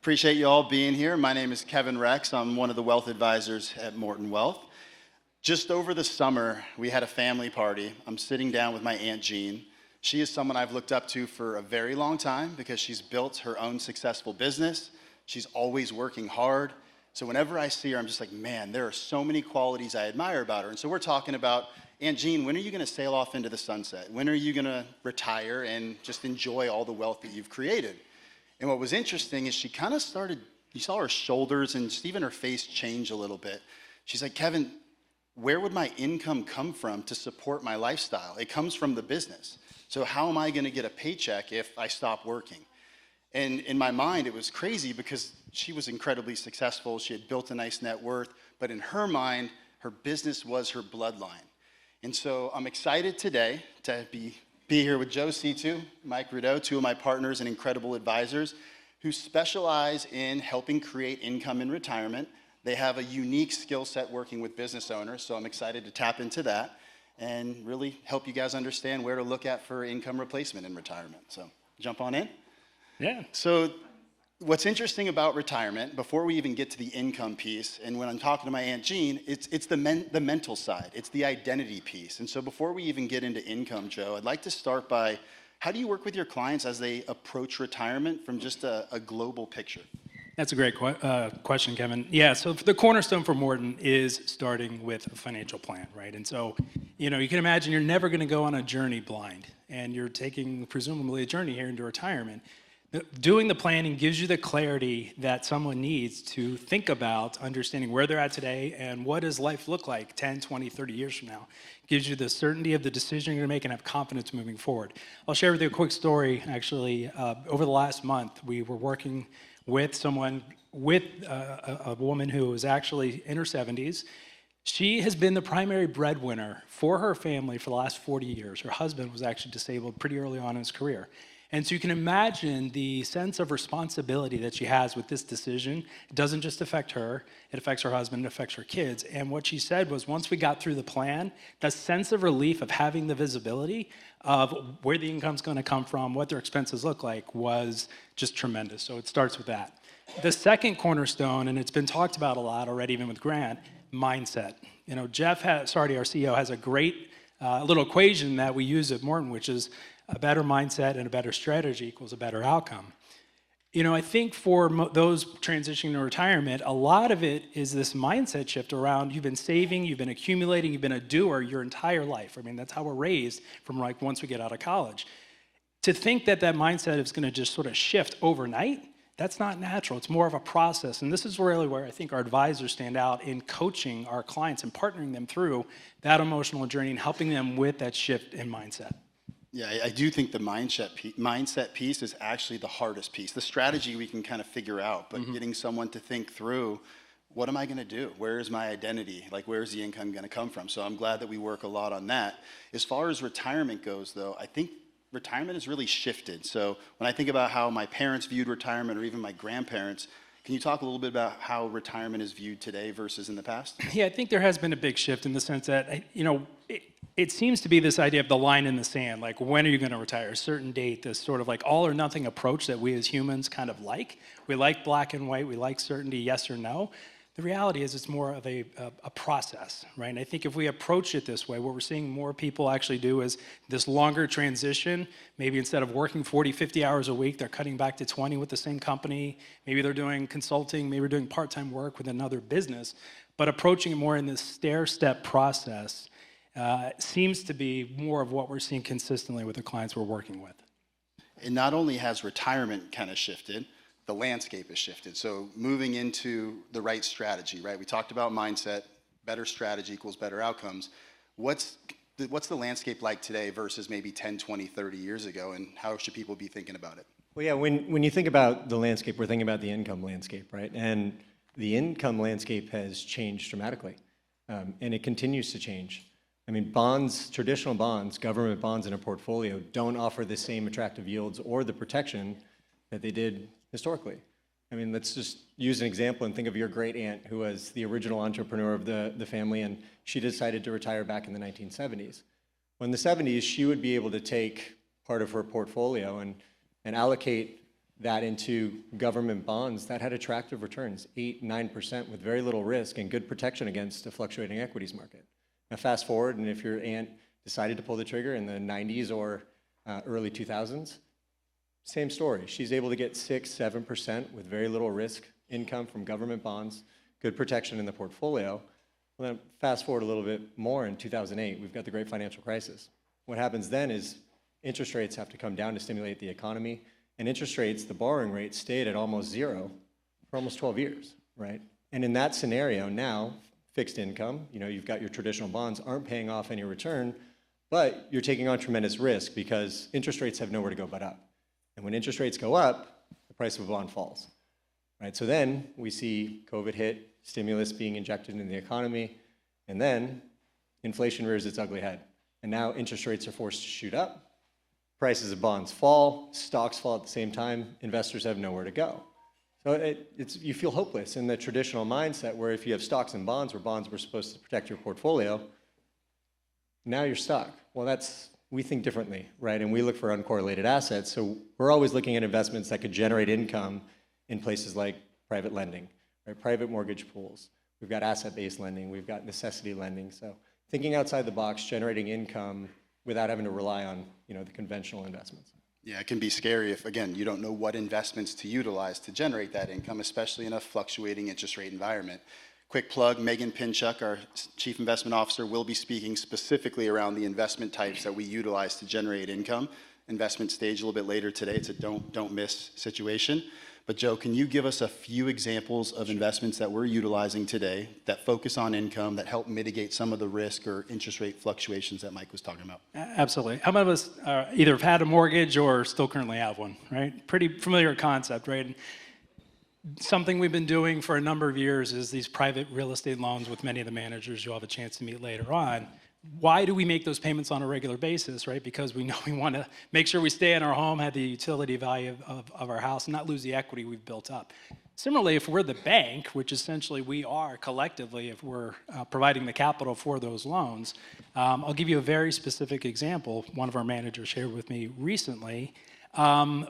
Appreciate you all being here. My name is Kevin Rex. I'm one of the wealth advisors at Morton Wealth. Just over the summer, we had a family party. I'm sitting down with my Aunt Jean. She is someone I've looked up to for a very long time because she's built her own successful business. She's always working hard. So whenever I see her, I'm just like, man, there are so many qualities I admire about her. And so we're talking about, Aunt Jean, when are you going to sail off into the sunset? When are you going to retire and just enjoy all the wealth that you've created? And what was interesting is she kind of started, you saw her shoulders and just even her face change a little bit. She's like, Kevin, where would my income come from to support my lifestyle? It comes from the business. So how am I going to get a paycheck if I stop working? And in my mind, it was crazy because she was incredibly successful. She had built a nice net worth, but in her mind, her business was her bloodline. And so I'm excited today to be here with Seetoo, Mike Rudow, two of my partners and incredible advisors who specialize in helping create income in retirement. They have a unique skill set working with business owners, so I'm excited to tap into that and really help you guys understand where to look at for income replacement in retirement. So jump on in. Yeah. So what's interesting about retirement, before we even get to the income piece, and when I'm talking to my Aunt Jean, it's the mental side. It's the identity piece. And so before we even get into income, Joe, I'd like to start by, how do you work with your clients as they approach retirement from just a global picture? That's a great question, Kevin. Yeah, so the cornerstone for Morton is starting with a financial plan, right? And so, you can imagine you're never going to go on a journey blind, and you're taking presumably a journey here into retirement. Doing the planning gives you the clarity that someone needs to think about understanding where they're at today and what does life look like 10, 20, 30 years from now. Gives you the certainty of the decision you're going to make and have confidence moving forward. I'll share with you a quick story. Actually, over the last month, we were working with someone, with a woman who was actually in her 70s. She has been the primary breadwinner for her family for the last 40 years. Her husband was actually disabled pretty early on in his career. And so you can imagine the sense of responsibility that she has with this decision. It doesn't just affect her, it affects her husband, it affects her kids. And what she said was once we got through the plan, that sense of relief of having the visibility of where the income's gonna come from, what their expenses look like was just tremendous. So it starts with that. The second cornerstone, and it's been talked about a lot already, even with Grant, mindset. Jeff our CEO, has a great little equation that we use at Morton, which is a better mindset and a better strategy equals a better outcome. I think for those transitioning to retirement, a lot of it is this mindset shift around you've been saving, you've been accumulating, you've been a doer your entire life. I mean, that's how we're raised from once we get out of college. To think that mindset is going to just sort of shift overnight, that's not natural. It's more of a process. And this is really where I think our advisors stand out in coaching our clients and partnering them through that emotional journey and helping them with that shift in mindset. Yeah, I do think the mindset piece is actually the hardest piece. The strategy we can kind of figure out, but getting someone to think through, what am I going to do? Where is my identity? Where's the income going to come from? So I'm glad that we work a lot on that. As far as retirement goes, though, I think retirement has really shifted. So when I think about how my parents viewed retirement or even my grandparents, can you talk a little bit about how retirement is viewed today versus in the past? Yeah, I think there has been a big shift in the sense that, it seems to be this idea of the line in the sand, when are you going to retire? A certain date, this sort of all or nothing approach that we as humans kind of like. We like black and white, we like certainty, yes or no. The reality is it's more of a process, right? And I think if we approach it this way, what we're seeing more people actually do is this longer transition. Maybe instead of working 40, 50 hours a week, they're cutting back to 20 with the same company. Maybe they're doing consulting, maybe they're doing part-time work with another business, but approaching it more in this stair-step process seems to be more of what we're seeing consistently with the clients we're working with. And not only has retirement kind of shifted, the landscape has shifted. So moving into the right strategy, right? We talked about mindset, better strategy equals better outcomes. What's the landscape like today versus maybe 10, 20, 30 years ago, and how should people be thinking about it? Well, yeah, when you think about the landscape, we're thinking about the income landscape, right? And the income landscape has changed dramatically, and it continues to change. I mean, bonds, traditional bonds, government bonds in a portfolio don't offer the same attractive yields or the protection that they did historically. I mean, let's just use an example and think of your great aunt who was the original entrepreneur of the family, and she decided to retire back in the 1970s. Well, in the 70s, she would be able to take part of her portfolio and allocate that into government bonds that had attractive returns, 8, 9% with very little risk and good protection against a fluctuating equities market. Now fast forward, and if your aunt decided to pull the trigger in the 90s or early 2000s, same story. She's able to get 6, 7% with very little risk income from government bonds, good protection in the portfolio. Well, then fast forward a little bit more in 2008, we've got the great financial crisis. What happens then is interest rates have to come down to stimulate the economy, and interest rates, the borrowing rate, stayed at almost zero for almost 12 years, right? And in that scenario now, fixed income, you've got your traditional bonds aren't paying off any return, but you're taking on tremendous risk because interest rates have nowhere to go but up. And when interest rates go up, the price of a bond falls, right? So then we see COVID hit, stimulus being injected into the economy, and then inflation rears its ugly head. And now interest rates are forced to shoot up, prices of bonds fall, stocks fall at the same time, investors have nowhere to go. So you feel hopeless in the traditional mindset where if you have stocks and bonds where bonds were supposed to protect your portfolio, now you're stuck. Well, we think differently, right? And we look for uncorrelated assets. So we're always looking at investments that could generate income in places like private lending, right? Private mortgage pools. We've got asset-based lending. We've got necessity lending. So thinking outside the box, generating income without having to rely on, the conventional investments. Yeah, it can be scary if, again, you don't know what investments to utilize to generate that income, especially in a fluctuating interest rate environment. Quick plug, Megan Pinchuk, our Chief Investment Officer, will be speaking specifically around the investment types that we utilize to generate income. Investment stage a little bit later today. It's a don't miss situation. But Joe, can you give us a few examples of investments that we're utilizing today that focus on income, that help mitigate some of the risk or interest rate fluctuations that Mike was talking about? Absolutely. How many of us either have had a mortgage or still currently have one, right? Pretty familiar concept, right? And something we've been doing for a number of years is these private real estate loans with many of the managers you'll have a chance to meet later on. Why do we make those payments on a regular basis, right? Because we know we want to make sure we stay in our home, have the utility value of our house, and not lose the equity we've built up. Similarly, if we're the bank, which essentially we are collectively, if we're providing the capital for those loans, I'll give you a very specific example. One of our managers shared with me recently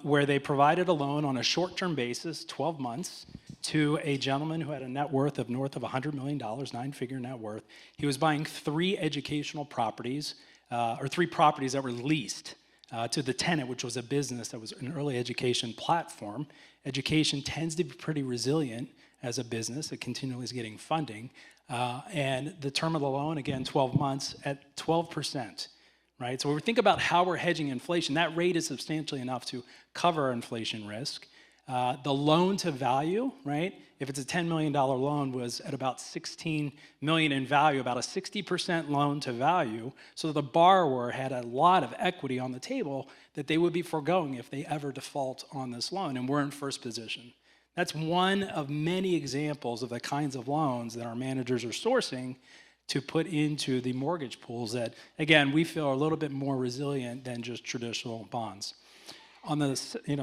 where they provided a loan on a short-term basis, 12 months, to a gentleman who had a net worth of north of $100 million, 9-figure net worth. He was buying 3 educational properties, or 3 properties that were leased to the tenant, which was a business that was an early education platform. Education tends to be pretty resilient as a business. It continually is getting funding. And the term of the loan, again, 12 months at 12%. Right? So when we think about how we're hedging inflation, that rate is substantially enough to cover our inflation risk. The loan to value, right? If it's a $10 million loan, was at about $16 million in value, about a 60% loan to value. So the borrower had a lot of equity on the table that they would be foregoing if they ever default on this loan, and we're in first position. That's one of many examples of the kinds of loans that our managers are sourcing to put into the mortgage pools that, again, we feel are a little bit more resilient than just traditional bonds. On the,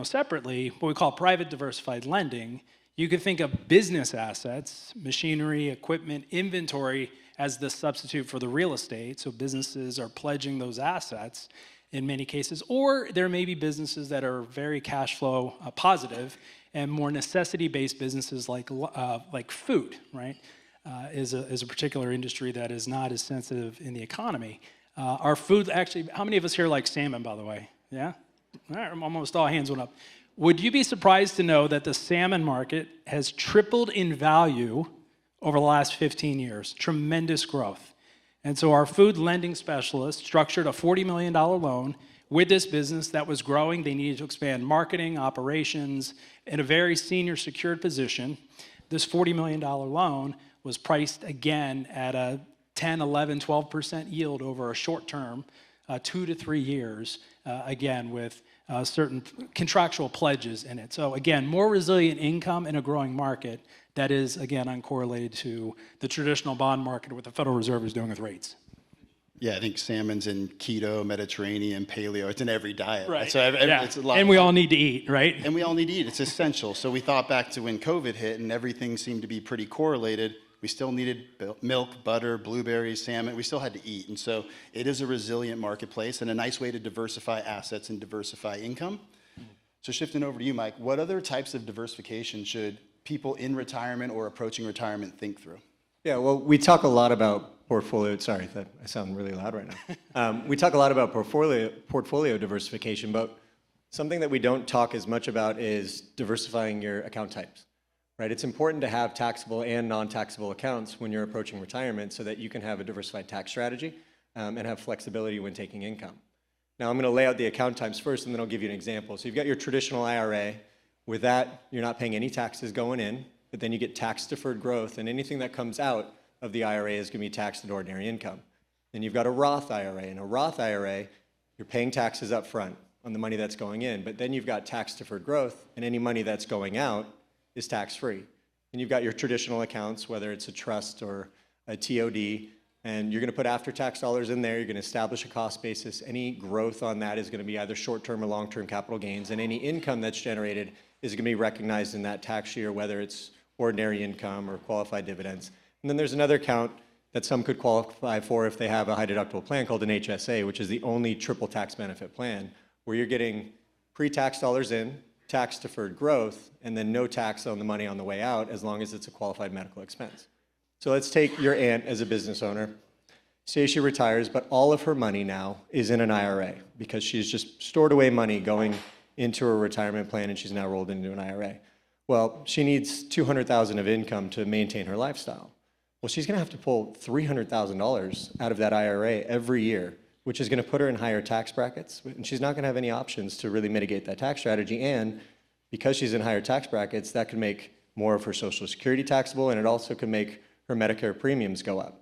separately, what we call private diversified lending, you could think of business assets, machinery, equipment, inventory as the substitute for the real estate. So businesses are pledging those assets in many cases, or there may be businesses that are very cash flow positive and more necessity-based businesses like food, right? Is a particular industry that is not as sensitive in the economy. Our food, actually, how many of us here like salmon, by the way? Yeah? All right, almost all hands went up. Would you be surprised to know that the salmon market has tripled in value over the last 15 years? Tremendous growth. And so our food lending specialist structured a $40 million loan with this business that was growing. They needed to expand marketing, operations, in a very senior secured position. This $40 million loan was priced again at a 10, 11, 12% yield over a short term, 2 to 3 years, again, with certain contractual pledges in it. So again, more resilient income in a growing market that is, again, uncorrelated to the traditional bond market, what the Federal Reserve is doing with rates. Yeah, I think salmon's in keto, Mediterranean, paleo. It's in every diet. Right. So it's a lot. And we all need to eat, right? And we all need to eat. It's essential. So we thought back to when COVID hit and everything seemed to be pretty correlated. We still needed milk, butter, blueberries, salmon. We still had to eat. And so it is a resilient marketplace and a nice way to diversify assets and diversify income. So shifting over to you, Mike, what other types of diversification should people in retirement or approaching retirement think through? Yeah, well, we talk a lot about portfolio. Sorry, I sound really loud right now. We talk a lot about portfolio diversification, but something that we don't talk as much about is diversifying your account types, right? It's important to have taxable and non-taxable accounts when you're approaching retirement so that you can have a diversified tax strategy and have flexibility when taking income. Now, I'm going to lay out the account types first, and then I'll give you an example. So you've got your traditional IRA. With that, you're not paying any taxes going in, but then you get tax-deferred growth, and anything that comes out of the IRA is going to be taxed at ordinary income. Then you've got a Roth IRA. In a Roth IRA, you're paying taxes up front on the money that's going in, but then you've got tax-deferred growth, and any money that's going out is tax-free. And you've got your traditional accounts, whether it's a trust or a TOD, and you're going to put after-tax dollars in there. You're going to establish a cost basis. Any growth on that is going to be either short-term or long-term capital gains, and any income that's generated is going to be recognized in that tax year, whether it's ordinary income or qualified dividends. And then there's another account that some could qualify for if they have a high-deductible plan called an HSA, which is the only triple tax benefit plan, where you're getting pre-tax dollars in, tax-deferred growth, and then no tax on the money on the way out as long as it's a qualified medical expense. So let's take your aunt as a business owner. Say she retires, but all of her money now is in an IRA because she's just stored away money going into her retirement plan, and she's now rolled into an IRA. Well, she needs $200,000 of income to maintain her lifestyle. Well, she's going to have to pull $300,000 out of that IRA every year, which is going to put her in higher tax brackets, and she's not going to have any options to really mitigate that tax strategy. And because she's in higher tax brackets, that can make more of her Social Security taxable, and it also can make her Medicare premiums go up.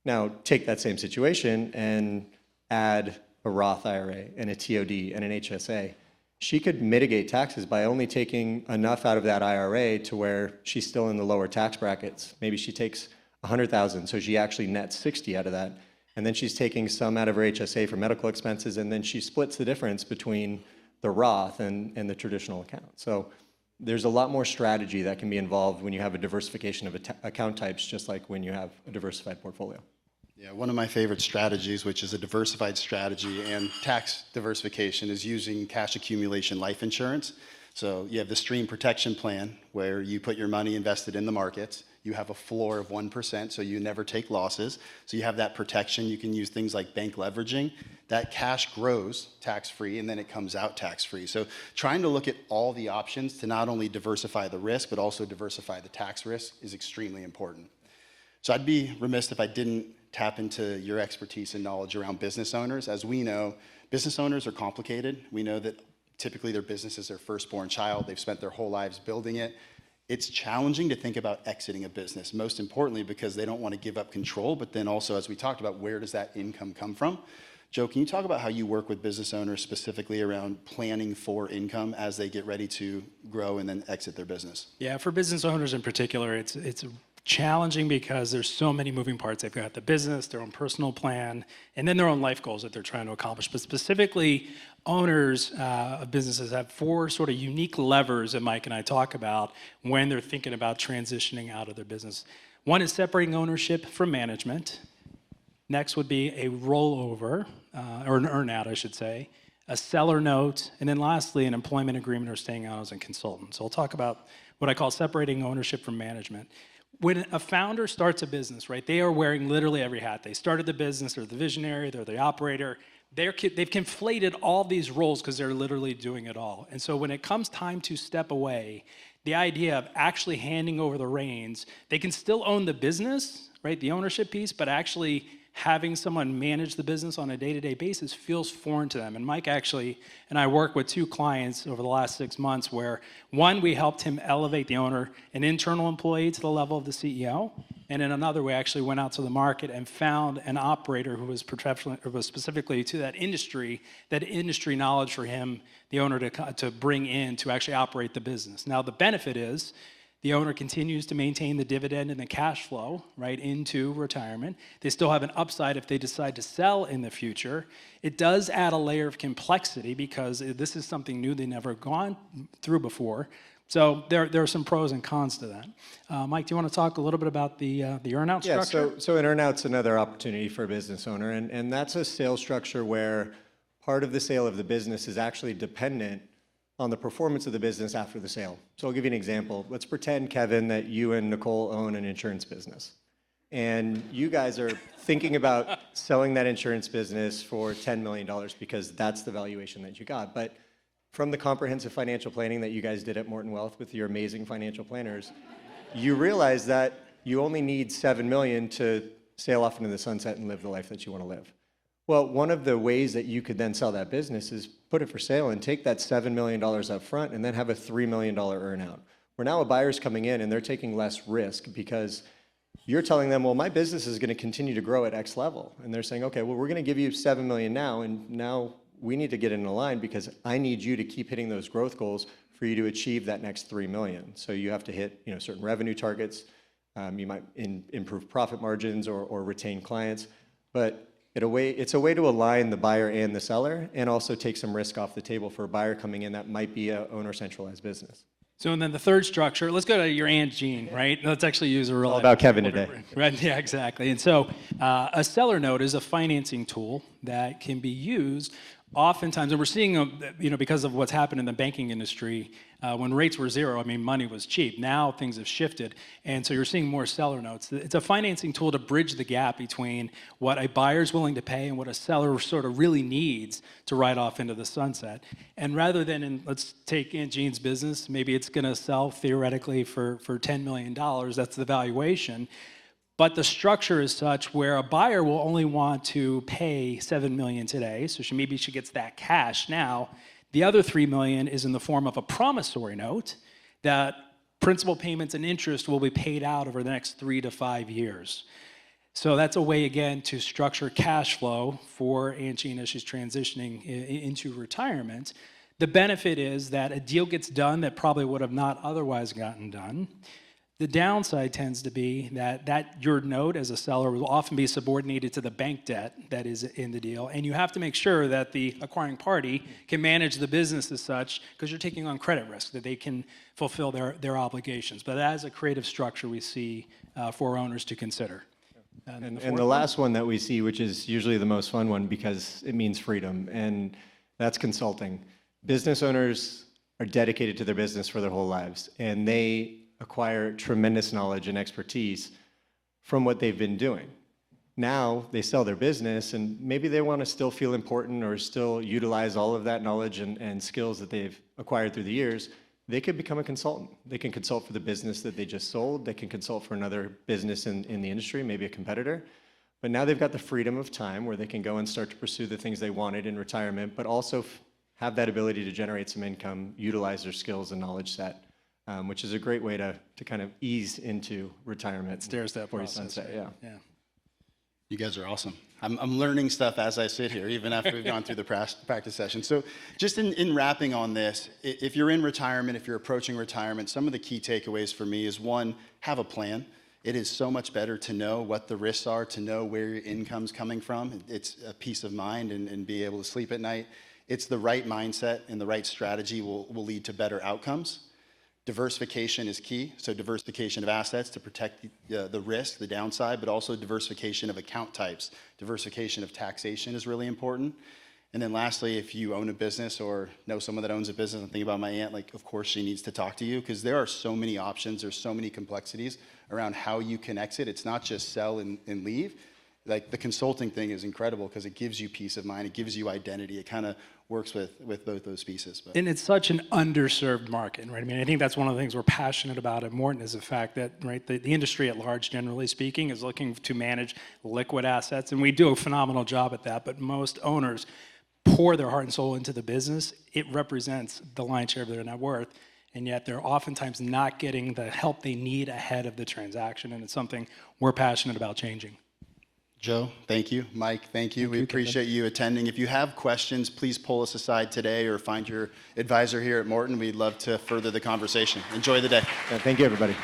Now, take that same situation and add a Roth IRA and a TOD and an HSA. She could mitigate taxes by only taking enough out of that IRA to where she's still in the lower tax brackets. Maybe she takes $100,000, so she actually nets 60 out of that. And then she's taking some out of her HSA for medical expenses, and then she splits the difference between the Roth and the traditional account. So there's a lot more strategy that can be involved when you have a diversification of account types, just like when you have a diversified portfolio. Yeah, one of my favorite strategies, which is a diversified strategy and tax diversification, is using cash accumulation life insurance. So you have the stream protection plan where you put your money invested in the markets. You have a floor of 1%, so you never take losses. So you have that protection. You can use things like bank leveraging. That cash grows tax-free, and then it comes out tax-free. So trying to look at all the options to not only diversify the risk, but also diversify the tax risk is extremely important. So I'd be remiss if I didn't tap into your expertise and knowledge around business owners. As we know, business owners are complicated. We know that typically their business is their firstborn child. They've spent their whole lives building it. It's challenging to think about exiting a business, most importantly because they don't want to give up control, but then also, as we talked about, where does that income come from? Joe, can you talk about how you work with business owners specifically around planning for income as they get ready to grow and then exit their business? Yeah, for business owners in particular, it's challenging because there's so many moving parts. They've got the business, their own personal plan, and then their own life goals that they're trying to accomplish. But specifically, owners of businesses have 4 sort of unique levers that Mike and I talk about when they're thinking about transitioning out of their business. One is separating ownership from management. Next would be a rollover, or an earn-out, I should say, a seller note, and then lastly, an employment agreement or staying on as a consultant. So we'll talk about what I call separating ownership from management. When a founder starts a business, right, they are wearing literally every hat. They started the business, they're the visionary, they're the operator. They've conflated all these roles because they're literally doing it all. And so when it comes time to step away, the idea of actually handing over the reins, they can still own the business, right, the ownership piece, but actually having someone manage the business on a day-to-day basis feels foreign to them. And Mike actually and I worked with 2 clients over the last 6 months where one, we helped him elevate the owner, an internal employee, to the level of the CEO. And in another, we actually went out to the market and found an operator who was specifically to that industry knowledge for him, the owner, to bring in to actually operate the business. Now, the benefit is the owner continues to maintain the dividend and the cash flow right into retirement. They still have an upside if they decide to sell in the future. It does add a layer of complexity because this is something new they've never gone through before. So there are some pros and cons to that. Mike, do you want to talk a little bit about the earn-out structure? Yeah, so an earn-out's another opportunity for a business owner, and that's a sales structure where part of the sale of the business is actually dependent on the performance of the business after the sale. So I'll give you an example. Let's pretend, Kevin, that you and Nicole own an insurance business. And you guys are thinking about selling that insurance business for $10 million because that's the valuation that you got. But from the comprehensive financial planning that you guys did at Morton Wealth with your amazing financial planners, you realize that you only need $7 million to sail off into the sunset and live the life that you want to live. Well, one of the ways that you could then sell that business is put it for sale and take that $7 million up front and then have a $3 million earnout. Where now a buyer's coming in and they're taking less risk because you're telling them, well, my business is going to continue to grow at X level. And they're saying, okay, well, we're going to give you $7 million now, and now we need to get in a line because I need you to keep hitting those growth goals for you to achieve that next $3 million. So you have to hit, certain revenue targets. You might improve profit margins or retain clients. But it's a way to align the buyer and the seller and also take some risk off the table for a buyer coming in that might be a owner-centralized business. So and then the third structure, let's go to your Aunt Jean, right? Let's actually use a real... All about Kevin today. Right, yeah, exactly. And so a seller note is a financing tool that can be used oftentimes, and we're seeing, because of what's happened in the banking industry, when rates were zero, money was cheap. Now things have shifted, and so you're seeing more seller notes. It's a financing tool to bridge the gap between what a buyer's willing to pay and what a seller sort of really needs to ride off into the sunset. And rather than, let's take Aunt Jean's business, maybe it's going to sell theoretically for $10 million. That's the valuation. But the structure is such where a buyer will only want to pay $7 million today, so maybe she gets that cash now. The other $3 million is in the form of a promissory note that principal payments and interest will be paid out over the next 3 to 5 years. So that's a way, again, to structure cash flow for Aunt Jean as she's transitioning into retirement. The benefit is that a deal gets done that probably would have not otherwise gotten done. The downside tends to be that your note as a seller will often be subordinated to the bank debt that is in the deal, and you have to make sure that the acquiring party can manage the business as such, because you're taking on credit risk, that they can fulfill their obligations. But as a creative structure we see for owners to consider. And the last one that we see, which is usually the most fun one because it means freedom, and that's consulting. Business owners are dedicated to their business for their whole lives, and they acquire tremendous knowledge and expertise from what they've been doing. Now they sell their business and maybe they want to still feel important or still utilize all of that knowledge and skills that they've acquired through the years. They could become a consultant. They can consult for the business that they just sold. They can consult for another business in the industry, maybe a competitor. But now they've got the freedom of time where they can go and start to pursue the things they wanted in retirement, but also have that ability to generate some income, utilize their skills and knowledge set. Which is a great way to kind of ease into retirement. Stair-step process. Sunset, yeah. You guys are awesome. I'm learning stuff as I sit here, even after we've gone through the practice session. So just in wrapping on this, if you're in retirement, if you're approaching retirement, some of the key takeaways for me is, one, have a plan. It is so much better to know what the risks are, to know where your income's coming from. It's a peace of mind and be able to sleep at night. It's the right mindset and the right strategy will lead to better outcomes. Diversification is key, so diversification of assets to protect the risk, the downside, but also diversification of account types. Diversification of taxation is really important. And then lastly, if you own a business or know someone that owns a business, I'm thinking about my aunt, of course she needs to talk to you because there are so many options, there's so many complexities around how you can exit. It's not just sell and leave. The consulting thing is incredible because it gives you peace of mind, it gives you identity, it kind of works with both those pieces. And it's such an underserved market, right? I think that's one of the things we're passionate about at Morton is the fact that, right, the industry at large, generally speaking, is looking to manage liquid assets, and we do a phenomenal job at that, but most owners pour their heart and soul into the business. It represents the lion's share of their net worth, and yet they're oftentimes not getting the help they need ahead of the transaction, and it's something we're passionate about changing. Joe, thank you. Mike, thank you. We appreciate you attending. If you have questions, please pull us aside today or find your advisor here at Morton. We'd love to further the conversation. Enjoy the day. Thank you, everybody.